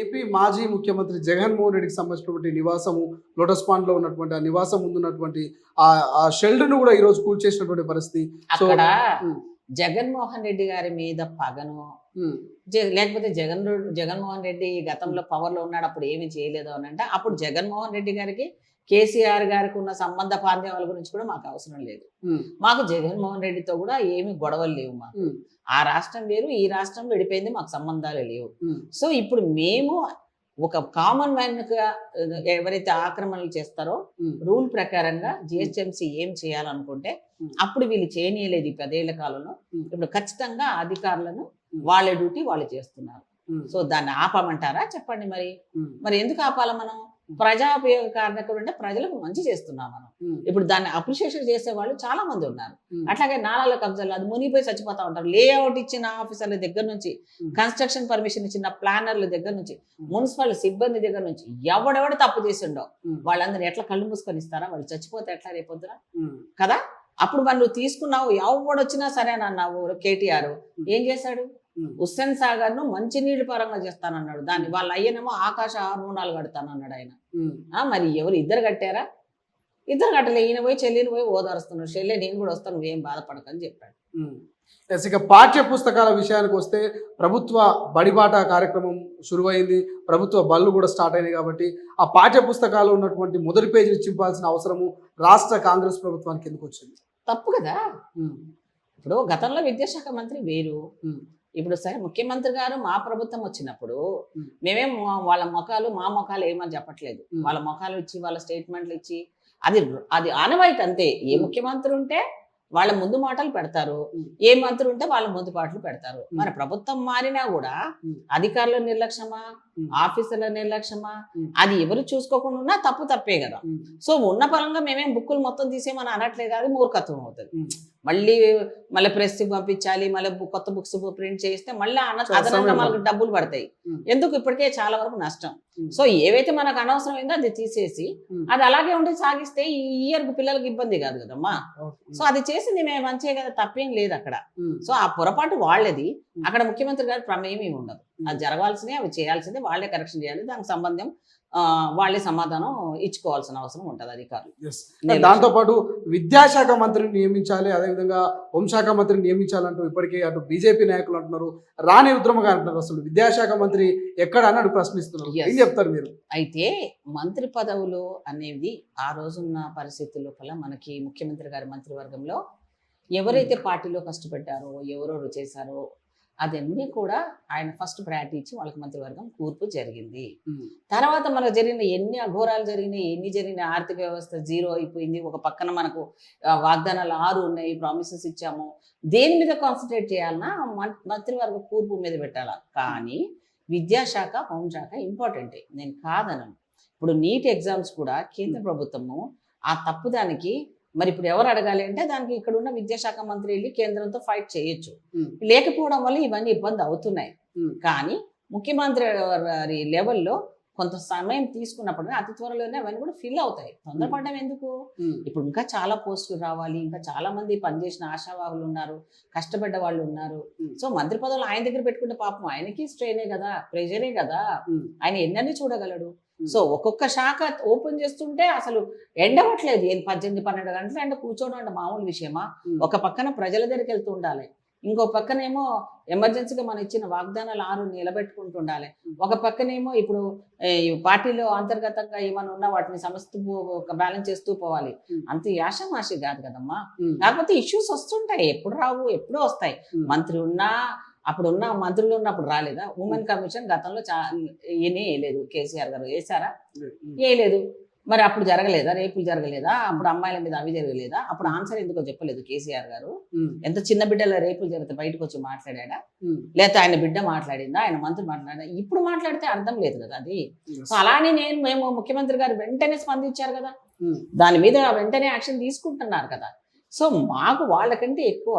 AP మాజీ ముఖ్యమంత్రి జగన్మోహన్ రెడ్డికి సంబంధించినటువంటి నివాసము లోటస్ పాండ్ లో ఉన్నటువంటి ఆ నివాసం ముందున్నటువంటి ఆ షెల్టర్ ను కూడా ఈ రోజు కూల్చేసినటువంటి పరిస్థితి. సో అక్కడ జగన్మోహన్ రెడ్డి గారి మీద పగను లేకపోతే జగన్మోహన్ రెడ్డి గతంలో పవర్ లో ఉన్నాడు అప్పుడు ఏమి చేయలేదు అని అంటే అప్పుడు జగన్మోహన్ రెడ్డి గారికి కేసీఆర్ గారికి ఉన్న సంబంధ బాంధవ్యాల గురించి కూడా మాకు అవసరం లేదు. మాకు జగన్మోహన్ రెడ్డితో కూడా ఏమి గొడవలు లేవు. మాకు ఆ రాష్ట్రం వేరు, ఈ రాష్ట్రం విడిపోయింది, మాకు సంబంధాలు లేవు. సో ఇప్పుడు మేము ఒక కామన్ మ్యాన్ గా ఎవరైతే ఆక్రమణలు చేస్తారో రూల్ ప్రకారంగా జిహెచ్ఎంసీ ఏం చేయాలనుకుంటే అప్పుడు వీళ్ళు చేయనీయలేదు ఈ 10 ఏళ్ల కాలంలో. ఇప్పుడు ఖచ్చితంగా అధికారులను వాళ్ళ డ్యూటీ వాళ్ళు చేస్తున్నారు. సో దాన్ని ఆపమంటారా చెప్పండి. మరి ఎందుకు ఆపాలి? మనం ప్రజాపయోగ కార్యక్రమం అంటే ప్రజలకు మంచి చేస్తున్నాం మనం. ఇప్పుడు దాన్ని అప్రిషియేషన్ చేసే వాళ్ళు చాలా మంది ఉన్నారు. అట్లాగే నాలాల కబ్జాలు అది మునిగిపోయి చచ్చిపోతా ఉంటారు. లేఅవుట్ ఇచ్చిన ఆఫీసర్ల దగ్గర నుంచి, కన్స్ట్రక్షన్ పర్మిషన్ ఇచ్చిన ప్లానర్ల దగ్గర నుంచి, మున్సిపల్ సిబ్బంది దగ్గర నుంచి ఎవడెవడు తప్పు చేసిండో వాళ్ళందరూ ఎట్లా కళ్ళు మూసుకొని ఇస్తారా? వాళ్ళు చచ్చిపోతే ఎట్లా రేపొద్దురా కదా? అప్పుడు మరి నువ్వు తీసుకున్నావు, ఎవడొచ్చినా సరే అని అన్నావు. కేటీఆర్ ఏం చేశాడు? హుస్సేన్ సాగర్ ను మంచినీళ్ళు పరంగా చేస్తానన్నాడు. దాన్ని వాళ్ళ అయ్యనేమో ఆకాశ రుణాలు కడతానన్నాడు ఆయన. మరి ఎవరు ఇద్దరు కట్టారా? ఇద్దరు కట్టలే. ఈయన పోయి చెల్లిని పోయి ఓదారుస్తున్నాడు. చెల్లె నేను కూడా వస్తాను, నువ్వేం బాధపడకని చెప్పాడు. ఇక పాఠ్య పుస్తకాల విషయానికి వస్తే ప్రభుత్వ బడిబాట కార్యక్రమం శురువైంది. ప్రభుత్వ బళ్ళు కూడా స్టార్ట్ అయినాయి. కాబట్టి ఆ పాఠ్య పుస్తకాలు ఉన్నటువంటి మొదటి పేజీని చింపాల్సిన అవసరము రాష్ట్ర కాంగ్రెస్ ప్రభుత్వానికి ఎందుకు వచ్చింది? తప్పు కదా. ఇప్పుడు గతంలో విద్యాశాఖ మంత్రి వేరు, ఇప్పుడు సరే ముఖ్యమంత్రి గారు మా ప్రభుత్వం వచ్చినప్పుడు మేమేం వాళ్ళ మొఖాలు మా మొఖాలు ఏమని చెప్పట్లేదు. వాళ్ళ మొఖాలు ఇచ్చి వాళ్ళ స్టేట్మెంట్లు ఇచ్చి అది ఆనవాయితీ అంతే. ఏ ముఖ్యమంత్రి ఉంటే వాళ్ళ ముందు మాటలు పెడతారు, ఏ మంత్రి ఉంటే వాళ్ళ ముందు పాటలు పెడతారు. మరి ప్రభుత్వం మారినా కూడా అధికారుల నిర్లక్ష్యమా, ఆఫీసర్ల నిర్లక్ష్యమా, అది ఎవరు చూసుకోకుండా ఉన్నా తప్పే కదా. సో ఉన్న పరంగా మేమేం బుక్కులు మొత్తం తీసేమని అనట్లేదు. అది మూర్ఖత్వం అవుతుంది. మళ్ళీ ప్రెస్ పంపించాలి, మళ్ళీ కొత్త బుక్స్ ప్రింట్ చేస్తే మళ్ళీ అదనంగా మనకు డబ్బులు పడతాయి. ఎందుకు? ఇప్పటికే చాలా వరకు నష్టం. సో ఏవైతే మనకు అనవసరమైందో అది తీసేసి అది అలాగే ఉండి సాగిస్తే ఈ ఇయర్ పిల్లలకి ఇబ్బంది కాదు కదమ్మా. సో అది చేసింది మేము మంచిగా కదా, తప్పేం లేదు అక్కడ. సో ఆ పొరపాటు వాళ్ళది. అక్కడ ముఖ్యమంత్రి గారి ప్రమేయం ఏమి ఉండదు. అది జరగాల్సిందే, అవి చేయాల్సిందే, వాళ్ళే కరెక్షన్ చేయాలి. దానికి సంబంధం వాళ్ళే సమాధానం ఇచ్చుకోవాల్సిన అవసరం ఉంటుంది అధికారులు. దాంతో పాటు విద్యాశాఖ మంత్రిని నియమించాలి, అదేవిధంగా హోంశాఖ మంత్రిని నియమించాలంటూ ఇప్పటికే అటు బీజేపీ నాయకులు అంటున్నారు, రాణి రుద్రమ గారు అంటున్నారు. అసలు విద్యాశాఖ మంత్రి ఎక్కడ అన్నాడు ప్రశ్నిస్తున్నారు. ఏం చెప్తారు మీరు? అయితే మంత్రి పదవులు అనేవి ఆ రోజున్న పరిస్థితుల లోపల మనకి ముఖ్యమంత్రి గారి మంత్రివర్గంలో ఎవరైతే పార్టీలో కష్టపడ్డారో, ఎవరెవరు చేశారో అదన్నీ కూడా ఆయన ఫస్ట్ ప్రయారిటీ ఇచ్చి వాళ్ళకి మంత్రివర్గం కూర్పు జరిగింది. తర్వాత మనకు జరిగిన ఎన్ని అఘోరాలు జరిగినాయి, ఎన్ని జరిగిన ఆర్థిక వ్యవస్థ జీరో అయిపోయింది. ఒక పక్కన మనకు వాగ్దానాలు 6 ఉన్నాయి, ప్రామిసెస్ ఇచ్చాము. దేని మీద కాన్సన్ట్రేట్ చేయాలన్నా మంత్రివర్గ కూర్పు మీద పెట్టాలా. కానీ విద్యాశాఖ, హోంశాఖ ఇంపార్టెంటే, నేను కాదనను. ఇప్పుడు నీట్ ఎగ్జామ్స్ కూడా కేంద్ర ప్రభుత్వము ఆ తప్పుదానికి మరి ఇప్పుడు ఎవరు అడగాలి అంటే దానికి ఇక్కడ ఉన్న విద్యాశాఖ మంత్రి వెళ్ళి కేంద్రంతో ఫైట్ చేయొచ్చు. లేకపోవడం వల్ల ఇవన్నీ ఇబ్బంది అవుతున్నాయి. కానీ ముఖ్యమంత్రి లెవెల్లో కొంత సమయం తీసుకున్నప్పుడు అతి త్వరలోనే అవన్నీ కూడా ఫిల్ అవుతాయి. తొందరపడడం ఎందుకు? ఇప్పుడు ఇంకా చాలా పోస్టులు రావాలి, ఇంకా చాలా మంది పనిచేసిన ఆశావాహులు ఉన్నారు, కష్టపడ్డ వాళ్ళు ఉన్నారు. సో మంత్రి పదవులు ఆయన దగ్గర పెట్టుకుంటే పాపం ఆయనకి స్ట్రెయినే కదా, ప్రెషరే కదా. ఆయన ఎన్నన్నీ చూడగలడు. సో ఒక్కొక్క శాఖ ఓపెన్ చేస్తుంటే అసలు ఎండవట్లేదు. 18-12 గంటలు ఎండ కూర్చోవడం అంటే మామూలు విషయమా? ఒక పక్కన ప్రజల దగ్గరికి వెళ్తూ ఉండాలి, ఇంకో పక్కనేమో ఎమర్జెన్సీగా మనం ఇచ్చిన వాగ్దానాలు 6 నిలబెట్టుకుంటూ ఉండాలి. ఒక పక్కనేమో ఇప్పుడు పార్టీలో అంతర్గతంగా ఏమైనా ఉన్నా వాటిని బ్యాలెన్స్ చేస్తూ పోవాలి. అంత యాషమాషి కాదు కదమ్మా. కాకపోతే ఇష్యూస్ వస్తుంటాయి, ఎప్పుడు రావు, ఎప్పుడో వస్తాయి. మంత్రి ఉన్నా అప్పుడున్న మంత్రులు ఉన్నప్పుడు రాలేదా? ఉమెన్ కమిషన్ గతంలో వేయలేదు. కేసీఆర్ గారు వేసారా? వేయలేదు. మరి అప్పుడు జరగలేదా? రేపులు జరగలేదా? అప్పుడు అమ్మాయిల మీద అవి జరగలేదా? అప్పుడు ఆన్సర్ ఎందుకో చెప్పలేదు కేసీఆర్ గారు. ఎంత చిన్న బిడ్డల రేపులు జరిగితే బయటకు వచ్చి మాట్లాడా? లేకపోతే ఆయన బిడ్డ మాట్లాడిందా? ఆయన మంత్రి మాట్లాడా? ఇప్పుడు మాట్లాడితే అర్థం లేదు కదా అది. సో అలానే మేము ముఖ్యమంత్రి గారు వెంటనే స్పందించారు కదా, దాని మీద వెంటనే యాక్షన్ తీసుకుంటున్నారు కదా. సో మాకు వాళ్ళకంటే ఎక్కువ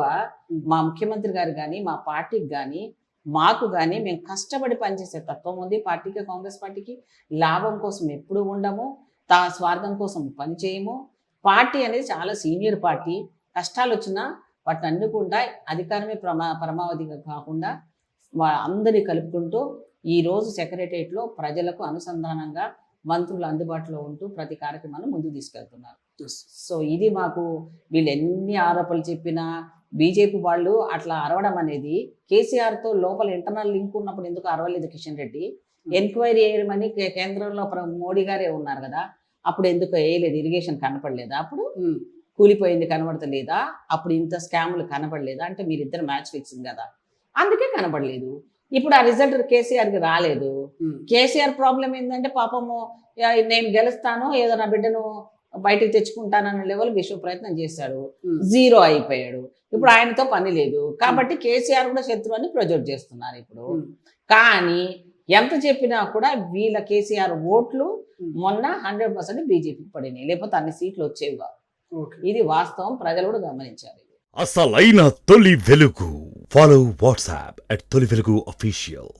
మా ముఖ్యమంత్రి గారు కానీ, మా పార్టీకి కానీ, మాకు కానీ మేము కష్టపడి పనిచేసే తత్వం ఉంది పార్టీకి. కాంగ్రెస్ పార్టీకి లాభం కోసం ఎప్పుడు ఉండము, స్వార్థం కోసం పనిచేయము. పార్టీ అనేది చాలా సీనియర్ పార్టీ. కష్టాలు వచ్చినా వాటిని అన్నుకుండా అధికారమే పరమావధిగా కాకుండా అందరినీ కలుపుకుంటూ ఈ రోజు సెక్రటరియట్లో ప్రజలకు అనుసంధానంగా మంత్రులు అందుబాటులో ఉంటూ ప్రతి కార్యక్రమాన్ని ముందుకు తీసుకెళ్తున్నారు. Yes. సో ఇది మాకు వీళ్ళు ఎన్ని ఆరోపణలు చెప్పినా బీజేపీ వాళ్ళు అట్లా అరవడం అనేది కేసీఆర్తో లోపల ఇంటర్నల్ లింక్ ఉన్నప్పుడు ఎందుకు అరవలేదు కిషన్ రెడ్డి? ఎంక్వైరీ చేయమని కేంద్రంలో మోడీ గారే ఉన్నారు కదా, అప్పుడు ఎందుకు వేయలేదు? ఇరిగేషన్ కనపడలేదా? అప్పుడు ఉమ్, కూలిపోయింది కనబడతలేదా? అప్పుడు ఇంత స్కాములు కనపడలేదా? అంటే మీరిద్దరు మ్యాచ్ ఫిక్సింగ్ కదా, అందుకే కనపడలేదు. ఇప్పుడు ఆ రిజల్ట్ కేసీఆర్కి రాలేదు. ఉమ్, కేసీఆర్ ప్రాబ్లం ఏంటంటే పాపము నేను గెలుస్తాను, ఏదో నా బిడ్డను బయటికి తెచ్చుకుంటానన్న లెవెల్ విశ్వ ప్రయత్నం చేశాడు, ఉమ్, 0 అయిపోయాడు. ఇప్పుడు ఆయనతో పని లేదు కాబట్టి కేసీఆర్ కూడా శత్రువు అని ప్రొజెక్ట్ చేస్తున్నారు ఇప్పుడు. ఉమ్, కానీ ఎంత చెప్పినా కూడా వీళ్ళ కేసీఆర్ ఓట్లు మొన్న 100% బీజేపీకి పడినాయి, లేకపోతే అన్ని సీట్లు వచ్చేవి కావు. ఓకే. ఇది వాస్తవం, ప్రజలు కూడా గమనించారు. అసలైన తొలి వెలుగు. ఫాలో వాట్సాప్ @తొలి వెలుగు official.